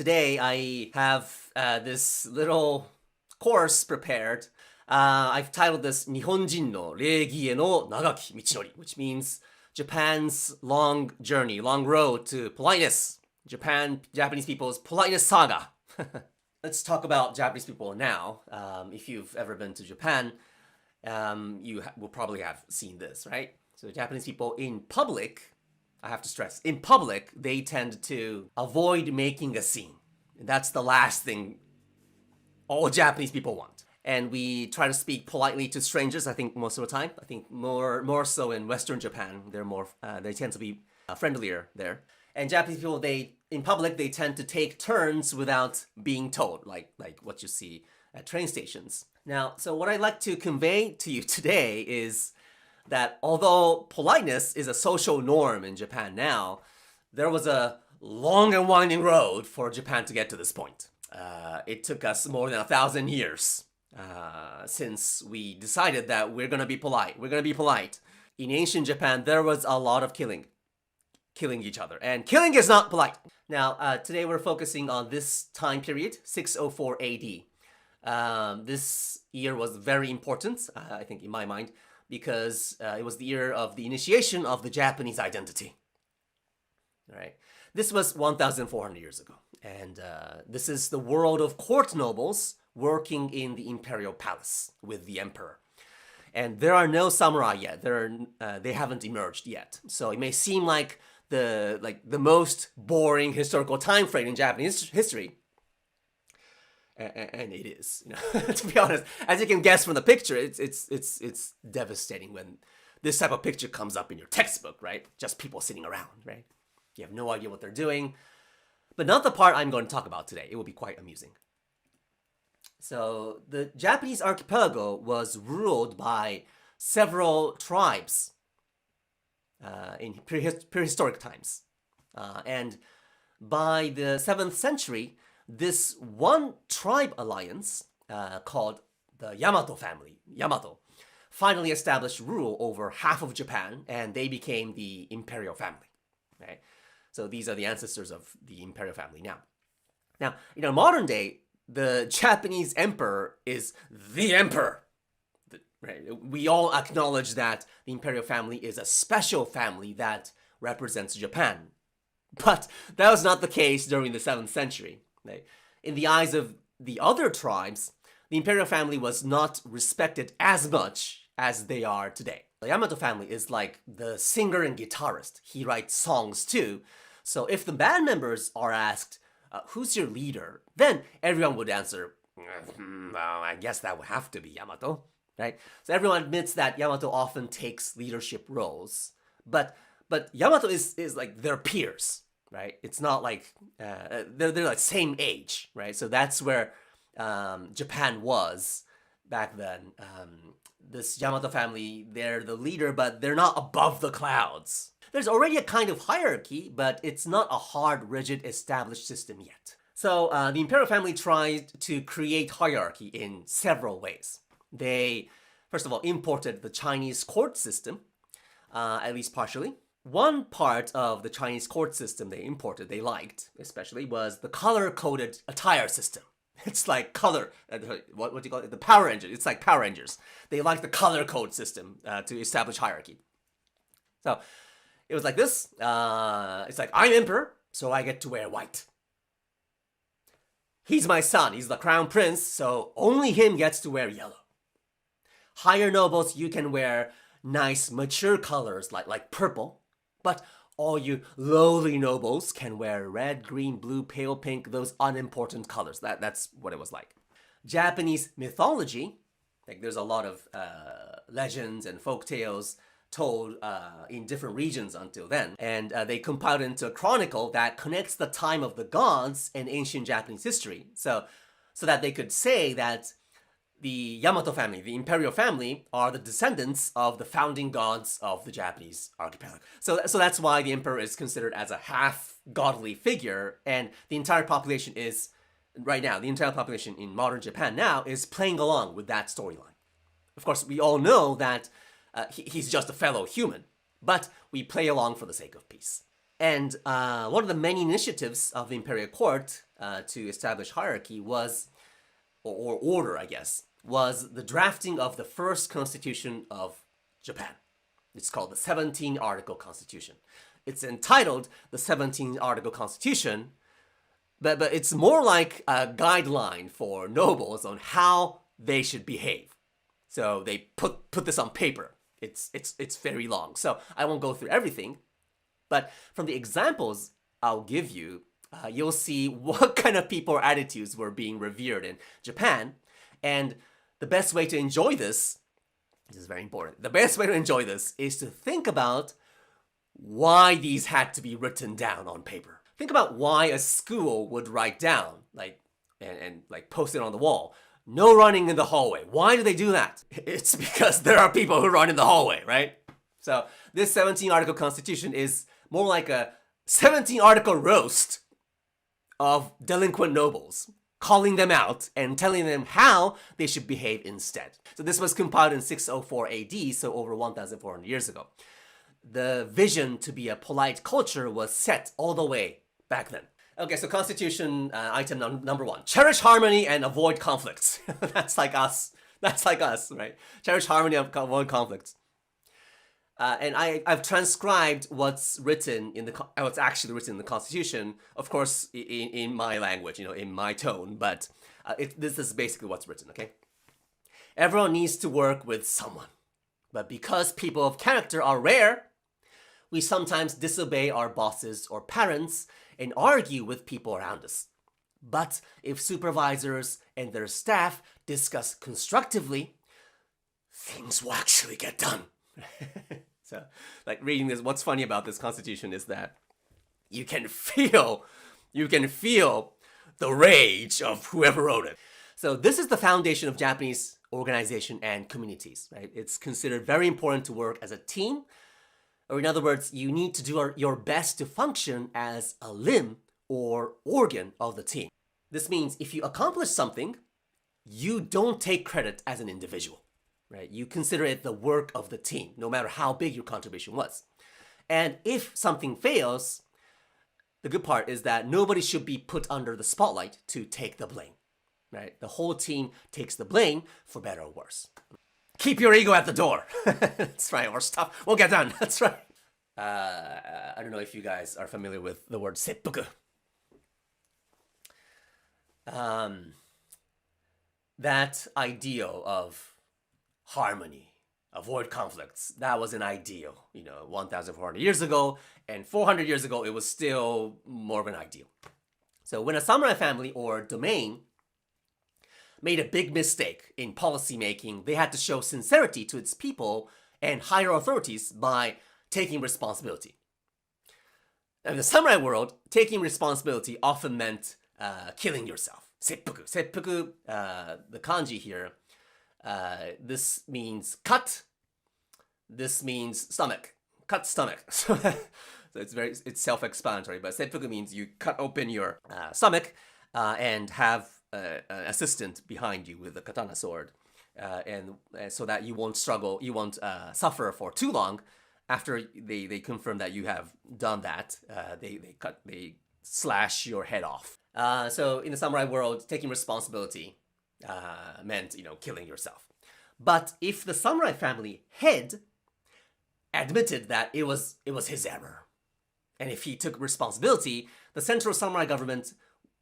today I have this little course prepared. I've titled this 日本人の礼儀への長き道のり, which means Japan's long journey, long road to politeness. Japanese people's politeness saga. Let's talk about Japanese people now. If you've ever been to Japan, you will probably have seen this, right? So Japanese people in public, I have to stress, in public, they tend to avoid making a scene. And that's the last thing all Japanese people want. And we try to speak politely to strangers, I think, most of the time. I think more so in Western Japan. They tend to be friendlier there. And Japanese people, in public, they tend to take turns without being told, like what you see at train stations. Now, so what I'd like to convey to you today is that although politeness is a social norm in Japan now, there was a long and winding road for Japan to get to this point. It took us more than 1,000 years since we decided that we're going to be polite. We're going to be polite. In ancient Japan, there was a lot of killing each other. And killing is not polite. Now, today we're focusing on this time period, 604 AD. This year was very important, I think, in my mind, because it was the year of the initiation of the Japanese identity. All right. This was 1,400 years ago. And this is the world of court nobles working in the imperial palace with the emperor. And there are no samurai yet. They haven't emerged yet. So it may seem like the most boring historical time frame in Japanese history. And it is, to be honest. As you can guess from the picture, it's devastating when this type of picture comes up in your textbook, right? Just people sitting around, right? You have no idea what they're doing. But not the part I'm going to talk about today. It will be quite amusing. So the Japanese archipelago was ruled by several tribes in prehistoric times. And by the 7th century, this one tribe alliance called the Yamato family, finally established rule over half of Japan, and they became the imperial family. Right? So these are the ancestors of the imperial family now. Now, in modern day, the Japanese emperor is the emperor. Right? We all acknowledge that the imperial family is a special family that represents Japan. But that was not the case during the 7th century. Right? In the eyes of the other tribes, the imperial family was not respected as much as they are today. The Yamato family is like the singer and guitarist. He writes songs too. So if the band members are asked, who's your leader? Then everyone would answer, well, I guess that would have to be Yamato, right? So everyone admits that Yamato often takes leadership roles, but Yamato is like their peers, right? It's not like, they're like same age, right? So that's where Japan was back then. This Yamato family, they're the leader, but they're not above the clouds. There's already a kind of hierarchy, but it's not a hard, rigid, established system yet. So the imperial family tried to create hierarchy in several ways. They, first of all, imported the Chinese court system, at least partially. One part of the Chinese court system they liked, especially, was the color-coded attire system. It's like color, what do you call it? The Power Rangers. It's like Power Rangers. They like the color code system to establish hierarchy. So it was like this. It's like, I'm emperor, so I get to wear white. He's my son. He's the crown prince, so only him gets to wear yellow. Higher nobles, you can wear nice, mature colors like purple. But all you lowly nobles can wear red, green, blue, pale pink, those unimportant colors. That's what it was like. Japanese mythology, like there's a lot of legends and folk tales told in different regions until then. And they compiled into a chronicle that connects the time of the gods and ancient Japanese history. So that they could say that the Yamato family, the imperial family, are the descendants of the founding gods of the Japanese archipelago. So that's why the emperor is considered as a half-godly figure, and the entire population is, right now, the entire population in modern Japan now is playing along with that storyline. Of course, we all know that he's just a fellow human, but we play along for the sake of peace. And one of the many initiatives of the imperial court to establish hierarchy was, or order, I guess, was the drafting of the first constitution of Japan. It's called the 17 Article Constitution. It's entitled the 17 Article Constitution, but it's more like a guideline for nobles on how they should behave. So they put this on paper. It's very long, so I won't go through everything. But from the examples I'll give you, you'll see what kind of people or attitudes were being revered in Japan. And the best way to enjoy this is very important. The best way to enjoy this is to think about why these had to be written down on paper. Think about why a school would write down, and post it on the wall. No running in the hallway. Why do they do that? It's because there are people who run in the hallway, right? So this 17 Article Constitution is more like a 17 Article roast of delinquent nobles, calling them out and telling them how they should behave instead. So this was compiled in 604 AD, so over 1,400 years ago. The vision to be a polite culture was set all the way back then. Okay, so Constitution item number 1. Cherish harmony and avoid conflicts. That's like us. That's like us, right? Cherish harmony and avoid conflicts. And I've transcribed what's actually written in the Constitution, of course, in my language, in my tone, but this is basically what's written, okay? Everyone needs to work with someone, but because people of character are rare, we sometimes disobey our bosses or parents and argue with people around us. But if supervisors and their staff discuss constructively, things will actually get done. So, reading this, what's funny about this Constitution is that you can feel the rage of whoever wrote it. So this is the foundation of Japanese organization and communities, right? It's considered very important to work as a team, or in other words, you need to do your best to function as a limb or organ of the team. This means if you accomplish something, you don't take credit as an individual, right? You consider it the work of the team, no matter how big your contribution was. And if something fails, the good part is that nobody should be put under the spotlight to take the blame, right? The whole team takes the blame, for better or worse. Keep your ego at the door. That's right, or stuff won't get done. That's right. I don't know if you guys are familiar with the word seppuku. That ideal of harmony, avoid conflicts, that was an ideal, 1,400 years ago, and 400 years ago, it was still more of an ideal. So when a samurai family or domain made a big mistake in policy making, they had to show sincerity to its people and higher authorities by taking responsibility. Now, in the samurai world, taking responsibility often meant killing yourself. Seppuku. Seppuku, the kanji here, this means cut. This means stomach. Cut stomach. So it's self-explanatory, but seppuku means you cut open your stomach and have an assistant behind you with a katana sword, and so that you won't struggle, you won't suffer for too long. After they confirm that you have done that, they slash your head off. So in the samurai world, taking responsibility meant killing yourself. But if the samurai family head admitted that it was his error, and if he took responsibility, the central samurai government,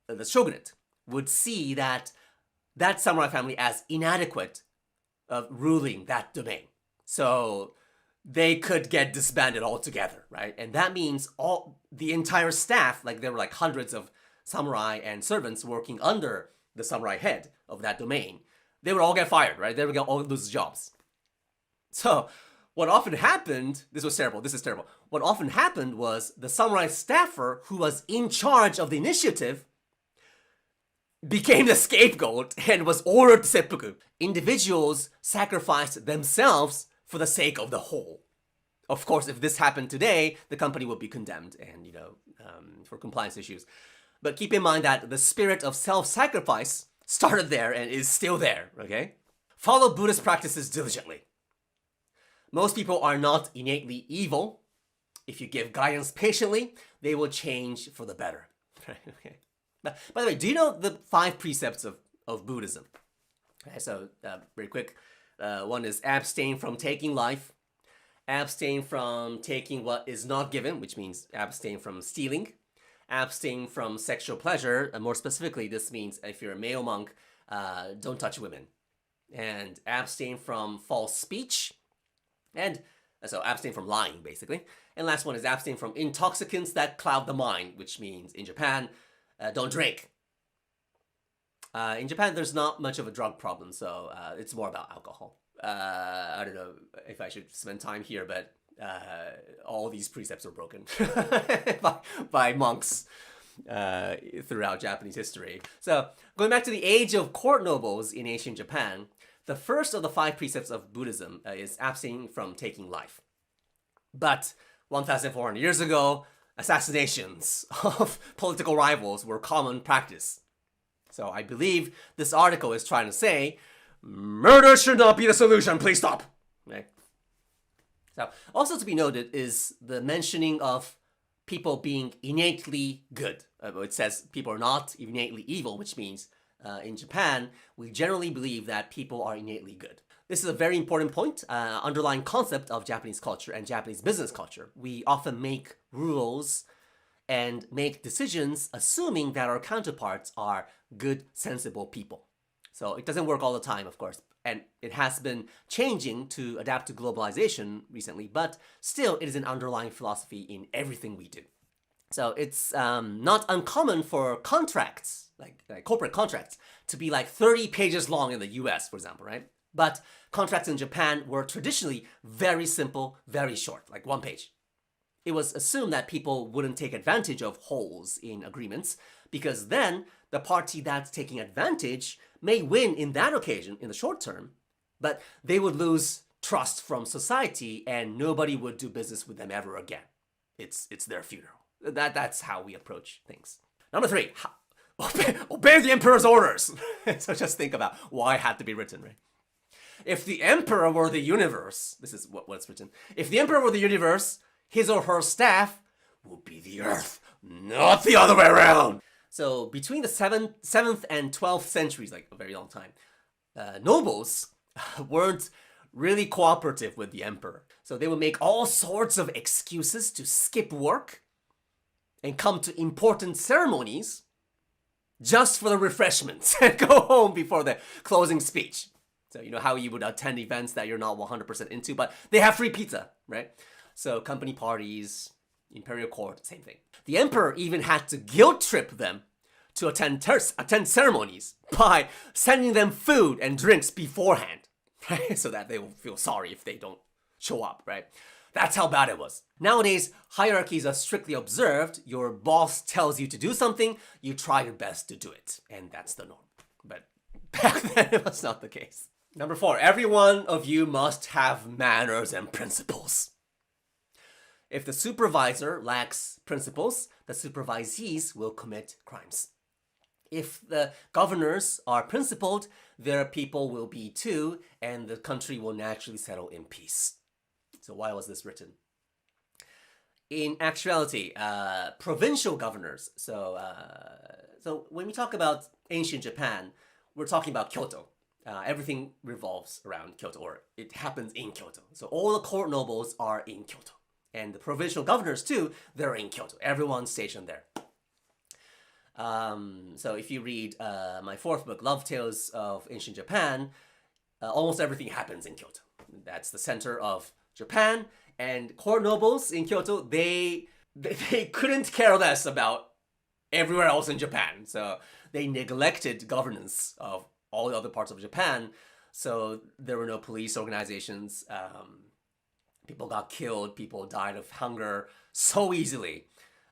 the shogunate, would see that samurai family as inadequate of ruling that domain. So they could get disbanded altogether, right? And that means the entire staff, there were hundreds of samurai and servants working under the samurai head of that domain, they would all get fired, right? They would all lose jobs. So what often happened, this is terrible. What often happened was the samurai staffer who was in charge of the initiative became the scapegoat and was ordered to seppuku. Individuals sacrificed themselves for the sake of the whole. Of course, if this happened today, the company would be condemned and, for compliance issues. But keep in mind that the spirit of self-sacrifice started there and is still there, okay? Follow Buddhist practices diligently. Most people are not innately evil. If you give guidance patiently, they will change for the better. Okay. By the way, do you know the 5 precepts of Buddhism? Okay, so very quick. One is abstain from taking life, abstain from taking what is not given, which means abstain from stealing, abstain from sexual pleasure. And more specifically, this means if you're a male monk, don't touch women, and abstain from false speech, and so abstain from lying, basically. And last one is abstain from intoxicants that cloud the mind, which means in Japan, don't drink. In Japan, there's not much of a drug problem, so it's more about alcohol. I don't know if I should spend time here, but all these precepts are broken by monks throughout Japanese history. So going back to the age of court nobles in ancient Japan, the first of the 5 precepts of Buddhism is abstaining from taking life. But 1,400 years ago, assassinations of political rivals were common practice. So I believe this article is trying to say, murder should not be the solution, please stop. Okay. So also to be noted is the mentioning of people being innately good. It says people are not innately evil, which means in Japan, we generally believe that people are innately good. This is a very important point, underlying concept of Japanese culture and Japanese business culture. We often make rules and make decisions assuming that our counterparts are good, sensible people. So it doesn't work all the time, of course, and it has been changing to adapt to globalization recently, but still it is an underlying philosophy in everything we do. So it's not uncommon for contracts, like corporate contracts, to be like 30 pages long in the US, for example, right? But contracts in Japan were traditionally very simple, very short, like 1 page. It was assumed that people wouldn't take advantage of holes in agreements, because then the party that's taking advantage may win in that occasion in the short term, but they would lose trust from society and nobody would do business with them ever again. It's their funeral. That's how we approach things. Number 3, obey the emperor's orders. So just think about why it had to be written, right? If the emperor were the universe, this is what's written. If the emperor were the universe, his or her staff would be the earth, not the other way around. So between the 7th and 12th centuries, like a very long time, nobles weren't really cooperative with the emperor. So they would make all sorts of excuses to skip work and come to important ceremonies just for the refreshments and go home before the closing speech. So you know how you would attend events that you're not 100% into, but they have free pizza, right? So company parties, imperial court, same thing. The emperor even had to guilt trip them to attend ceremonies by sending them food and drinks beforehand, right? So that they will feel sorry if they don't show up, right? That's how bad it was. Nowadays, hierarchies are strictly observed. Your boss tells you to do something, you try your best to do it, and that's the norm. But back then, it was not the case. Number 4, every one of you must have manners and principles. If the supervisor lacks principles, the supervisees will commit crimes. If the governors are principled, their people will be too, and the country will naturally settle in peace. So why was this written? In actuality, provincial governors, so when we talk about ancient Japan, we're talking about Kyoto. Everything revolves around Kyoto, or it happens in Kyoto. So all the court nobles are in Kyoto. And the provincial governors too, they're in Kyoto. Everyone's stationed there. So if you read my 4th book, Love Tales of Ancient Japan, almost everything happens in Kyoto. That's the center of Japan, and court nobles in Kyoto, they couldn't care less about everywhere else in Japan. So they neglected governance of all the other parts of Japan. So there were no police organizations. People got killed. People died of hunger so easily.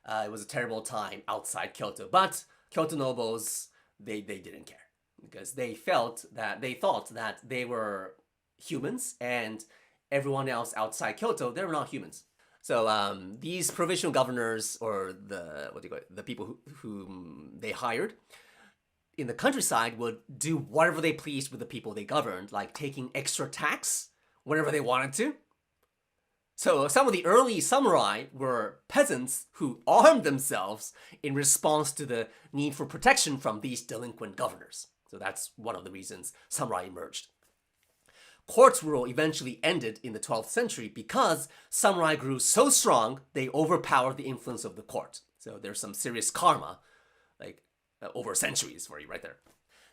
It was a terrible time outside Kyoto. But Kyoto nobles, they didn't care, because they thought that they were humans, and everyone else outside Kyoto, they were not humans. So these provincial governors, or the people whom they hired in the countryside, would do whatever they pleased with the people they governed, like taking extra tax whenever they wanted to. So some of the early samurai were peasants who armed themselves in response to the need for protection from these delinquent governors. So that's one of the reasons samurai emerged. Court rule eventually ended in the 12th century because samurai grew so strong they overpowered the influence of the court. So there's some serious karma, like over centuries for you right there.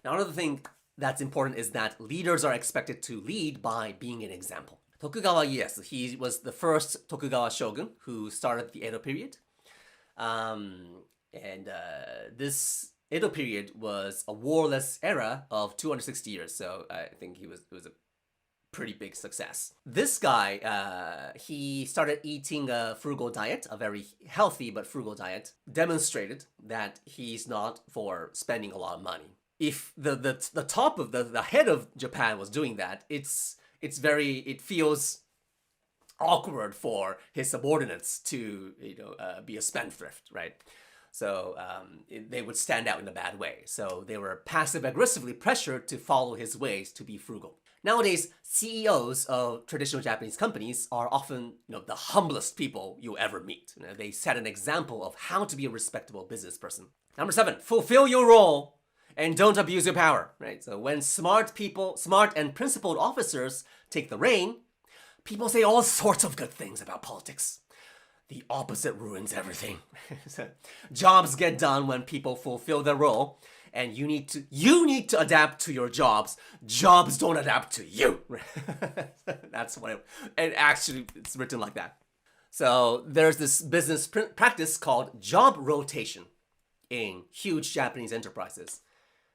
Now another thing that's important is that leaders are expected to lead by being an example. Tokugawa Ieyasu, he was the first Tokugawa shogun who started the Edo period. This Edo period was a warless era of 260 years, so I think it was a pretty big success. This guy, he started eating a frugal diet, a very healthy but frugal diet, demonstrated that he's not for spending a lot of money. If the top of the head of Japan was doing that, it feels awkward for his subordinates to be a spendthrift, right? So they would stand out in a bad way. So they were passive-aggressively pressured to follow his ways to be frugal. Nowadays, CEOs of traditional Japanese companies are often the humblest people you'll ever meet. They set an example of how to be a respectable business person. Number 7, fulfill your role and don't abuse your power, right? So when smart and principled officers take the reign, people say all sorts of good things about politics. The opposite ruins everything. Jobs get done when people fulfill their role, and you need to adapt to your jobs. Jobs don't adapt to you. That's what it's written like that. So there's this business practice called job rotation in huge Japanese enterprises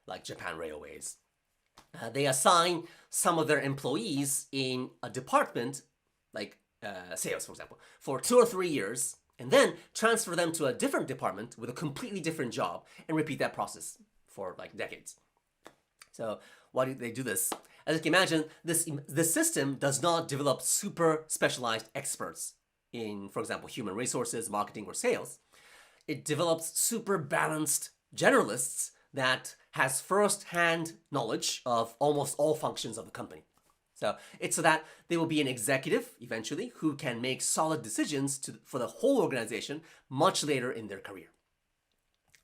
like Japan Railways. They assign some of their employees in a department like sales, for example, for 2 or 3 years, and then transfer them to a different department with a completely different job and repeat that process for like decades. So why do they do this? As you can imagine, this system does not develop super specialized experts in, for example, human resources, marketing, or sales. It develops super balanced generalists that has first-hand knowledge of almost all functions of the company. So it's so that they will be an executive, eventually, who can make solid decisions for the whole organization much later in their career.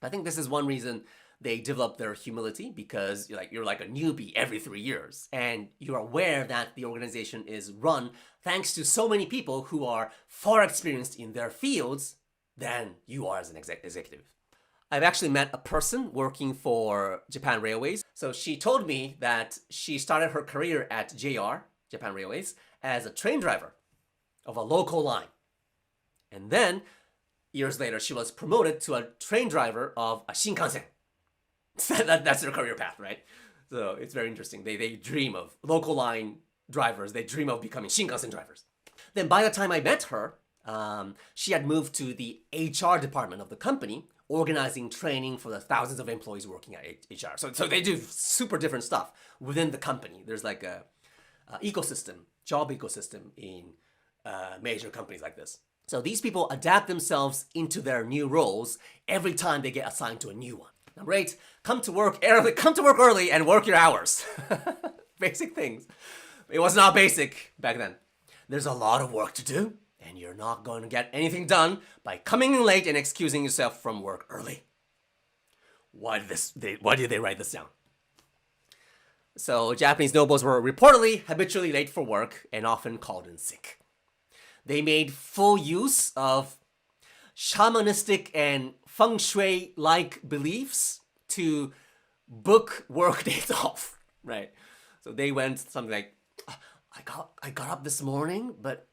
I think this is one reason they develop their humility, because you're like a newbie every 3 years, and you're aware that the organization is run thanks to so many people who are far experienced in their fields than you are as an executive. I've actually met a person working for Japan Railways. So she told me that she started her career at JR, Japan Railways, as a train driver of a local line. And then, years later, she was promoted to a train driver of a Shinkansen. That's their career path, right? So it's very interesting. They dream of local line drivers. They dream of becoming Shinkansen drivers. Then by the time I met her, she had moved to the HR department of the company, organizing training for the thousands of employees working at HR. So they do super different stuff within the company. There's like a job ecosystem in major companies like this. So these people adapt themselves into their new roles every time they get assigned to a new one. Number 8, come to work early and work your hours. Basic things. It was not basic back then. There's a lot of work to do, and you're not going to get anything done by coming in late and excusing yourself from work early. Why did they write this down? So Japanese nobles were reportedly habitually late for work and often called in sick. They made full use of shamanistic and feng shui-like beliefs to book work days off, right? So they went something like, I got up this morning, but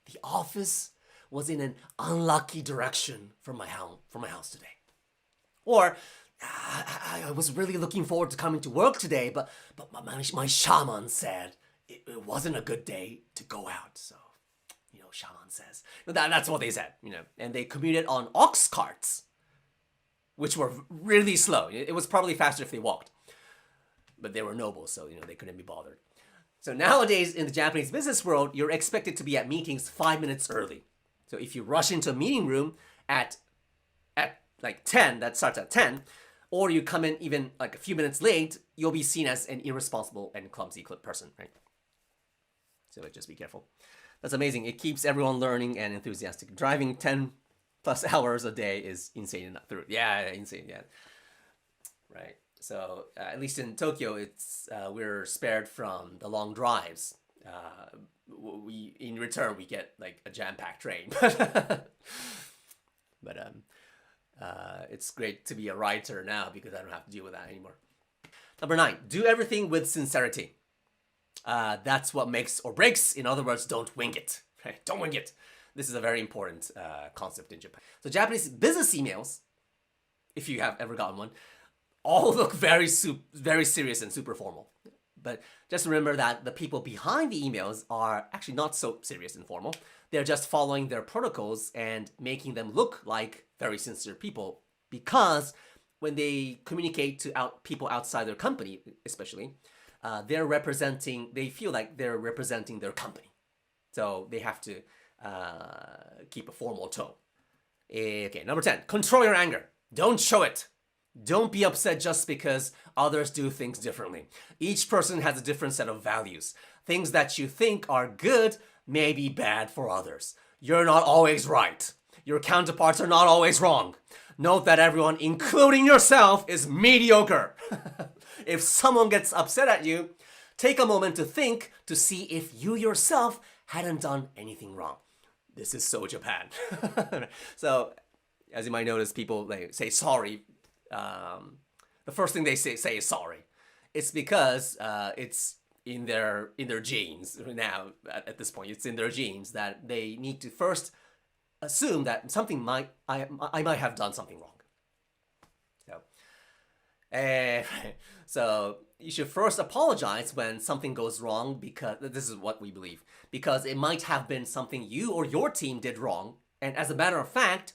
the office was in an unlucky direction from my house today. Or I was really looking forward to coming to work today, but my shaman said it wasn't a good day to go out. So, shaman says. That's what they said, And they commuted on ox carts, which were really slow. It was probably faster if they walked. But they were nobles, so, they couldn't be bothered. So nowadays, in the Japanese business world, you're expected to be at meetings 5 minutes early. So if you rush into a meeting room at like 10, that starts at 10, or you come in even like a few minutes late, you'll be seen as an irresponsible and clumsy person, right? So just be careful. That's amazing. It keeps everyone learning and enthusiastic. Driving 10 plus hours a day is insane enough. Yeah, insane. Yeah, right. So at least in Tokyo, it's we're spared from the long drives. We in return we get like a jam-packed train. But it's great to be a writer now because I don't have to deal with that anymore. Number 9, do everything with sincerity. That's what makes or breaks. In other words, don't wing it. Right? Don't wing it. This is a very important concept in Japan. So Japanese business emails, if you have ever gotten one, all look very serious and super formal. But just remember that the people behind the emails are actually not so serious and formal. They're just following their protocols and making them look like very sincere people, because when they communicate to people outside their company, especially, they feel like they're representing their company. So they have to keep a formal tone. Okay, number 10, control your anger. Don't show it. Don't be upset just because others do things differently. Each person has a different set of values. Things that you think are good may be bad for others. You're not always right. Your counterparts are not always wrong. Note that everyone, including yourself, is mediocre. If someone gets upset at you, take a moment to think to see if you yourself hadn't done anything wrong. This is so Japan. So, as you might notice, people say sorry. The first thing they say is sorry. It's because it's in their genes now. At this point, it's in their genes that they need to first assume that I might have done something wrong. So you should first apologize when something goes wrong, because this is what we believe. Because it might have been something you or your team did wrong, and as a matter of fact,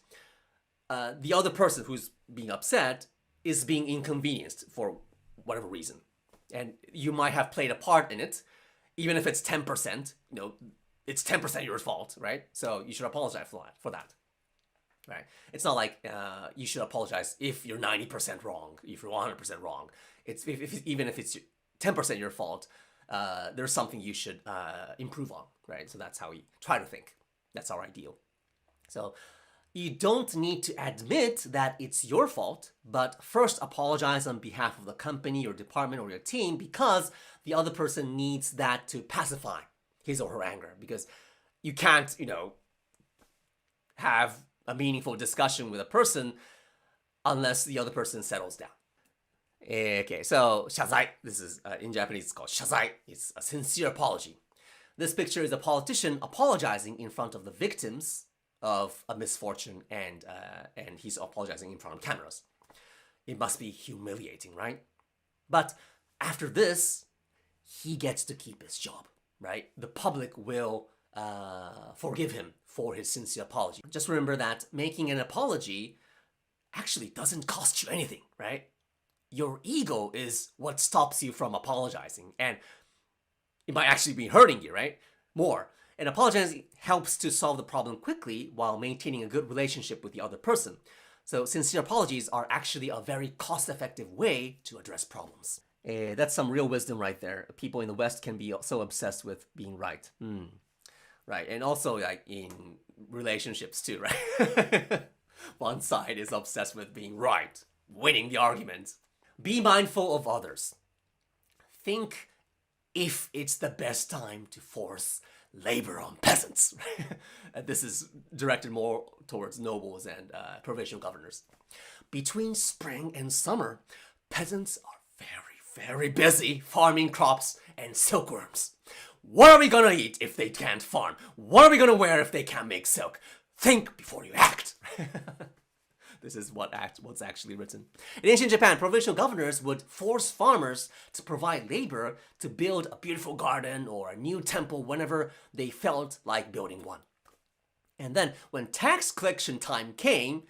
the other person who's being upset is being inconvenienced for whatever reason, and you might have played a part in it, even if it's 10%. It's 10% your fault, right? So you should apologize for that. Right? It's not like you should apologize if you're 90% wrong, if you're 100% wrong. It's even if it's 10% your fault, there's something you should improve on, right? So that's how we try to think. That's our ideal. So you don't need to admit that it's your fault, but first apologize on behalf of the company, your department, or your team, because the other person needs that to pacify his or her anger. Because you can't, have a meaningful discussion with a person unless the other person settles down. Okay, so shazai. This is in Japanese. It's called shazai. It's a sincere apology. This picture is a politician apologizing in front of the victims of a misfortune, and he's apologizing in front of cameras. It must be humiliating, right? But after this, he gets to keep his job, right? The public will forgive him for his sincere apology. Just remember that making an apology actually doesn't cost you anything, right? Your ego is what stops you from apologizing, and it might actually be hurting you, right? More. And apologizing helps to solve the problem quickly while maintaining a good relationship with the other person. So sincere apologies are actually a very cost-effective way to address problems. That's some real wisdom right there. People in the West can be so obsessed with being right. Right, and also like in relationships too, right? One side is obsessed with being right, winning the argument. Be mindful of others. Think if it's the best time to force labor on peasants. This is directed more towards nobles and provincial governors. Between spring and summer, peasants are very, very busy farming crops and silkworms. What are we gonna eat if they can't farm? What are we gonna wear if they can't make silk? Think before you act. This is what's actually written. In ancient Japan, provincial governors would force farmers to provide labor to build a beautiful garden or a new temple whenever they felt like building one. And then when tax collection time came,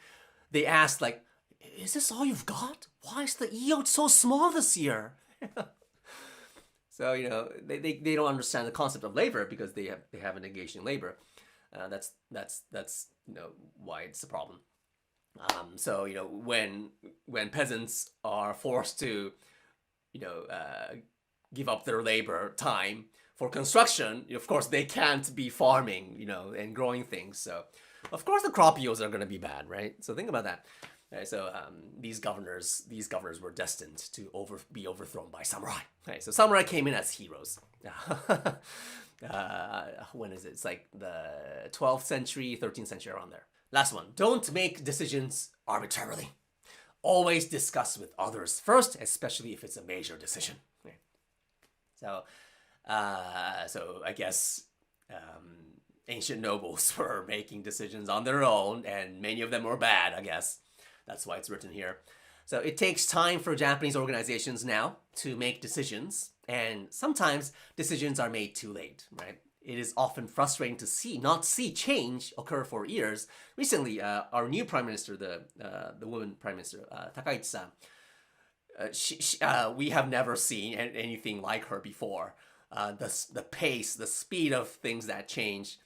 they asked like, is this all you've got? Why is the yield so small this year? So, they don't understand the concept of labor because they haven't engaged in labor. That's why it's a problem. So when peasants are forced to give up their labor time for construction, of course, they can't be farming, and growing things. So, of course, the crop yields are going to be bad, right? So think about that. Right, so these governors were destined to be overthrown by samurai. Right, so samurai came in as heroes. When is it? It's like the 12th century, 13th century, around there. Last one. Don't make decisions arbitrarily. Always discuss with others first, especially if it's a major decision. Right. So I guess ancient nobles were making decisions on their own, and many of them were bad, I guess. That's why it's written here. So it takes time for Japanese organizations now to make decisions, and sometimes decisions are made too late, right? It is often frustrating to not see change occur for years. Recently, our new prime minister, the woman prime minister, Takaichi-san, we have never seen anything like her before. The pace, the speed of things that change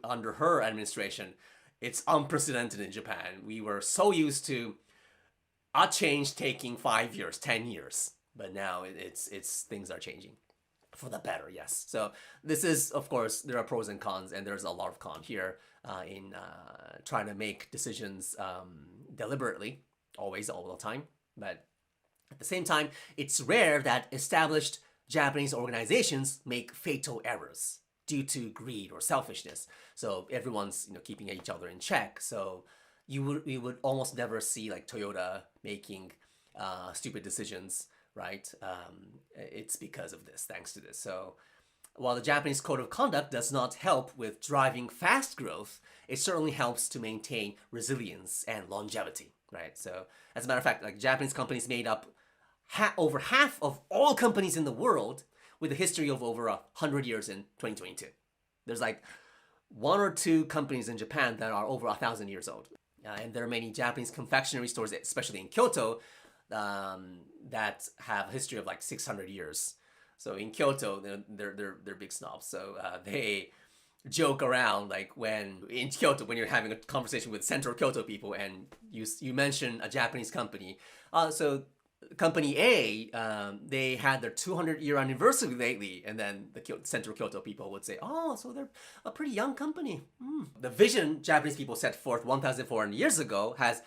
under her administration, it's unprecedented in Japan. We were so used to a change taking 5 years, 10 years, but now it's things are changing for the better. Yes. So this is, of course, there are pros and cons, and there's a lot of con here in trying to make decisions deliberately, always, all the time. But at the same time, it's rare that established Japanese organizations make fatal errors due to greed or selfishness. So everyone's keeping each other in check. So you would almost never see like Toyota making stupid decisions, right? It's because of this, thanks to this. So while the Japanese code of conduct does not help with driving fast growth, it certainly helps to maintain resilience and longevity, right? So as a matter of fact, like Japanese companies made up over half of all companies in the world, with a history of over 100 years in 2022. There's like 1 or 2 companies in Japan that are over 1,000 years old. And there are many Japanese confectionery stores, especially in Kyoto, that have a history of like 600 years. So in Kyoto, they're big snobs. So they joke around, like in Kyoto, when you're having a conversation with Central Kyoto people and you mention a Japanese company. So Company A, they had their 200-year anniversary lately, and then the Central Kyoto people would say, oh, so they're a pretty young company. The vision Japanese people set forth 1,400 years ago has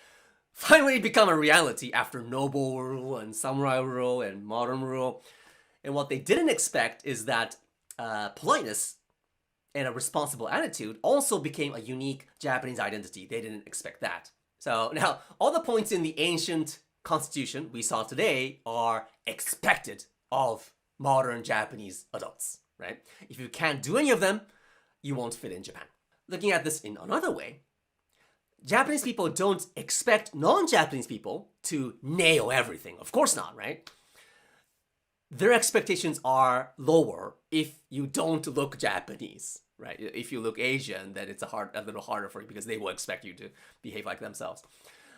finally become a reality after noble rule and samurai rule and modern rule. And what they didn't expect is that politeness and a responsible attitude also became a unique Japanese identity. They didn't expect that. So now, all the points in the ancient constitution we saw today are expected of modern Japanese adults, right? If you can't do any of them, you won't fit in Japan. Looking at this in another way, Japanese people don't expect non-Japanese people to nail everything. Of course not, right? Their expectations are lower if you don't look Japanese, right? If you look Asian, then it's a little harder for you because they will expect you to behave like themselves.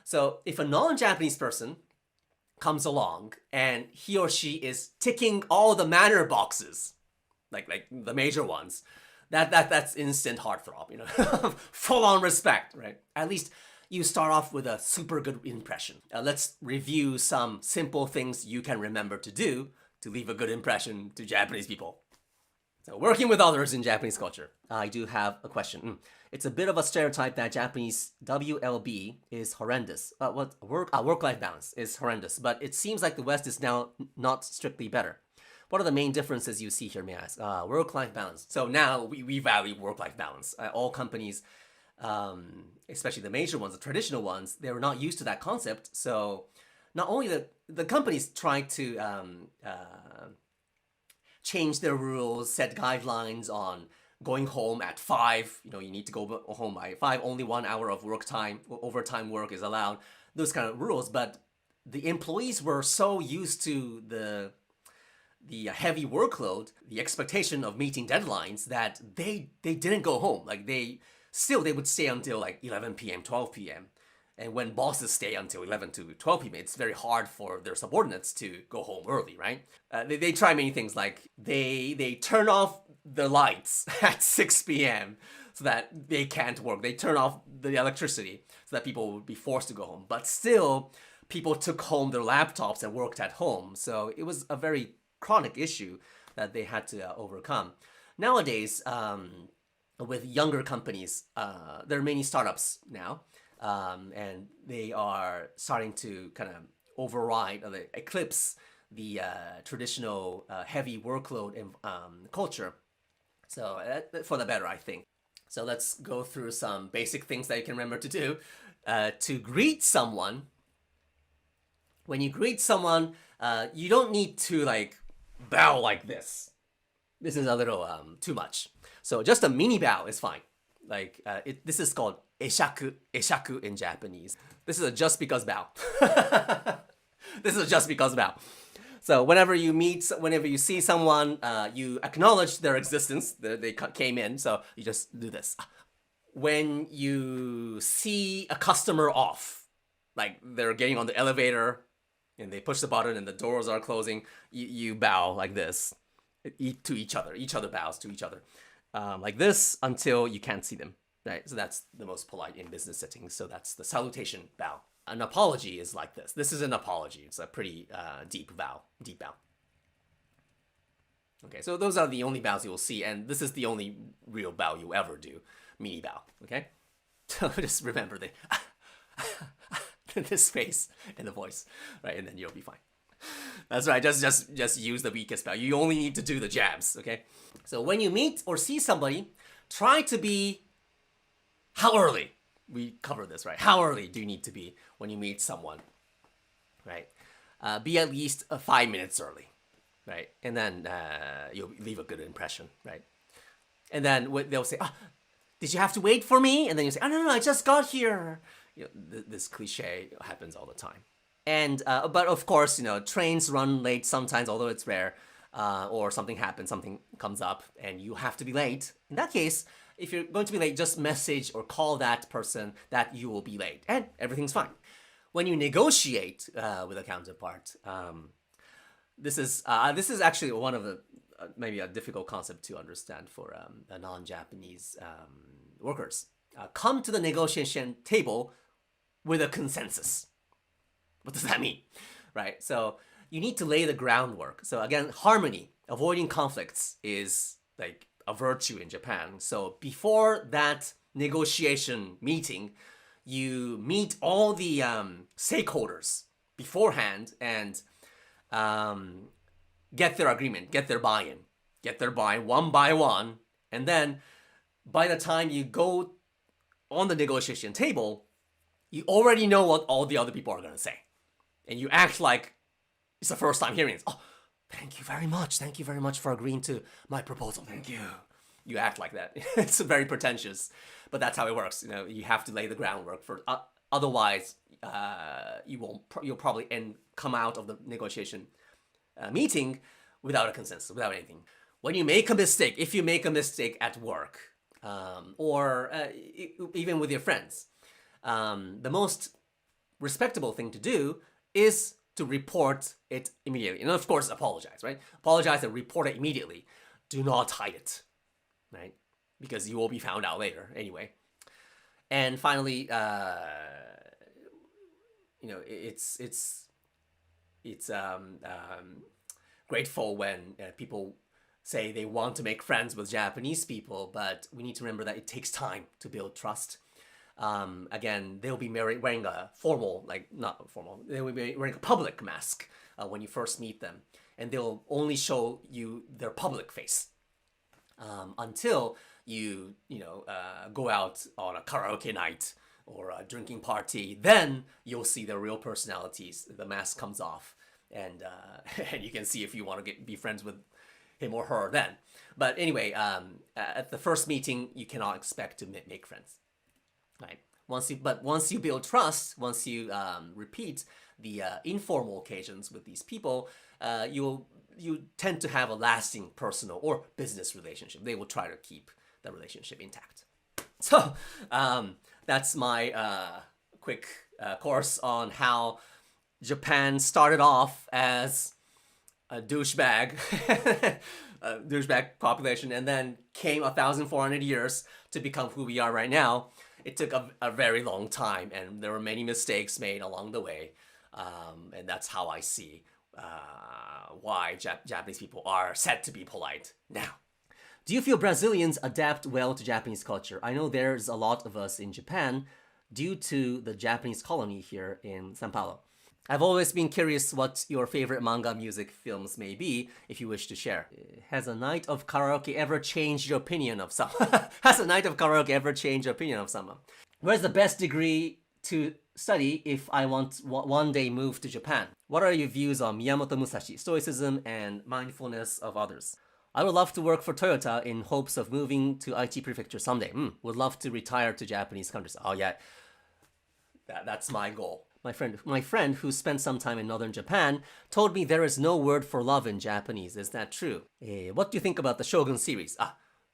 So if a non-Japanese person comes along and he or she is ticking all the manner boxes, like the major ones, that's instant heartthrob, full-on respect, right? At least you start off with a super good impression. Let's review some simple things you can remember to do to leave a good impression to Japanese people. So working with others in Japanese culture. I do have a question. It's a bit of a stereotype that Japanese WLB is horrendous. Work-life balance is horrendous, but it seems like the West is now not strictly better. What are the main differences you see here, may I ask? Work-life balance. So now we value work-life balance. All companies, especially the major ones, the traditional ones, they were not used to that concept. So not only the companies try to change their rules, set guidelines on going home at 5, you need to go home by 5, only 1 hour of work time, overtime work is allowed, those kind of rules. But the employees were so used to the heavy workload, the expectation of meeting deadlines, that they didn't go home. Like they would stay until like 11 p.m., 12 p.m. And when bosses stay until 11 to 12 p.m., it's very hard for their subordinates to go home early, right? They try many things, like they turn off the lights at 6 p.m. so that they can't work. They turn off the electricity so that people would be forced to go home. But still, people took home their laptops and worked at home. So it was a very chronic issue that they had to overcome. Nowadays, with younger companies, there are many startups now, and they are starting to kind of override or eclipse the traditional heavy workload and culture. So for the better, I think. So let's go through some basic things that you can remember to do. To greet someone, when you greet someone, you don't need to like bow like this. This is a little too much. So just a mini bow is fine. Like this is called eshaku in Japanese. This is a just because bow. This is a just because bow. So whenever you see someone, you acknowledge their existence. They came in, so you just do this. When you see a customer off, like they're getting on the elevator, and they push the button and the doors are closing, you bow like this to each other. Each other bows to each other, like this until you can't see them. Right. So that's the most polite in business settings. So that's the salutation bow. An apology is like this. This is an apology. It's a pretty deep bow. Okay, so those are the only bows you will see, and this is the only real bow you ever do. Mini bow. Okay, so just remember this face and the voice, right, and then you'll be fine. That's right. Just use the weakest bow. You only need to do the jabs. Okay, so when you meet or see somebody, try to be. How early? We covered this, right? How early do you need to be when you meet someone, right? Be at least 5 minutes early, right? And then you'll leave a good impression, right? And then they'll say, did you have to wait for me? And then you say, no, I just got here. This cliche happens all the time. And but of course, trains run late sometimes, although it's rare, or something happens, something comes up, and you have to be late. In that case, if you're going to be late, just message or call that person that you will be late, and everything's fine. When you negotiate with a counterpart, this is actually one of the maybe a difficult concept to understand for non-Japanese workers. Come to the negotiation table with a consensus. What does that mean? Right? So you need to lay the groundwork. So again, harmony, avoiding conflicts is like a virtue in Japan. So before that negotiation meeting, you meet all the stakeholders beforehand and get their agreement, get their buy-in one by one. And then by the time you go on the negotiation table, you already know what all the other people are going to say. And you act like it's the first time hearing it. Thank you very much. Thank you very much for agreeing to my proposal. Thank you. You act like that. It's very pretentious, but that's how it works. You have to lay the groundwork for. Otherwise, you'll probably come out of the negotiation meeting without a consensus, without anything. When you make a mistake, if you make a mistake at work, or even with your friends, the most respectable thing to do is to report it immediately. And of course, apologize, right? Apologize and report it immediately. Do not hide it, right? Because you will be found out later anyway. And finally, it's grateful when people say they want to make friends with Japanese people, but we need to remember that it takes time to build trust. Again, they'll be wearing a they will be wearing a public mask when you first meet them, and they'll only show you their public face until you go out on a karaoke night or a drinking party. Then you'll see their real personalities. The mask comes off, and and you can see if you want to be friends with him or her then. But anyway, at the first meeting, you cannot expect to make friends. Right. Once you build trust, once you repeat the informal occasions with these people, you tend to have a lasting personal or business relationship. They will try to keep the relationship intact. So that's my quick course on how Japan started off as a douchebag, population, and then came 1,400 years to become who we are right now. It took a very long time, and there were many mistakes made along the way, and that's how I see why Japanese people are said to be polite now. Do you feel Brazilians adapt well to Japanese culture? I know there's a lot of us in Japan due to the Japanese colony here in Sao Paulo. I've always been curious what your favorite manga, music, films may be, if you wish to share. Has a night of karaoke ever changed your opinion of someone? Has a night of karaoke ever changed your opinion of someone? Where's the best degree to study if I want one day move to Japan? What are your views on Miyamoto Musashi, stoicism, and mindfulness of others? I would love to work for Toyota in hopes of moving to Aichi Prefecture someday. Would love to retire to Japanese countries. Oh yeah, that's my goal. My friend who spent some time in northern Japan told me there is no word for love in Japanese. Is that true? What do you think about the Shogun series?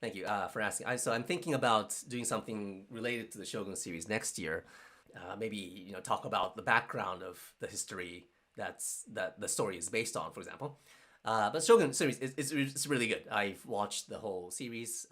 Thank you for asking. So I'm thinking about doing something related to the Shogun series next year. Maybe talk about the background of the history that the story is based on, for example. But Shogun series is really good. I've watched the whole series.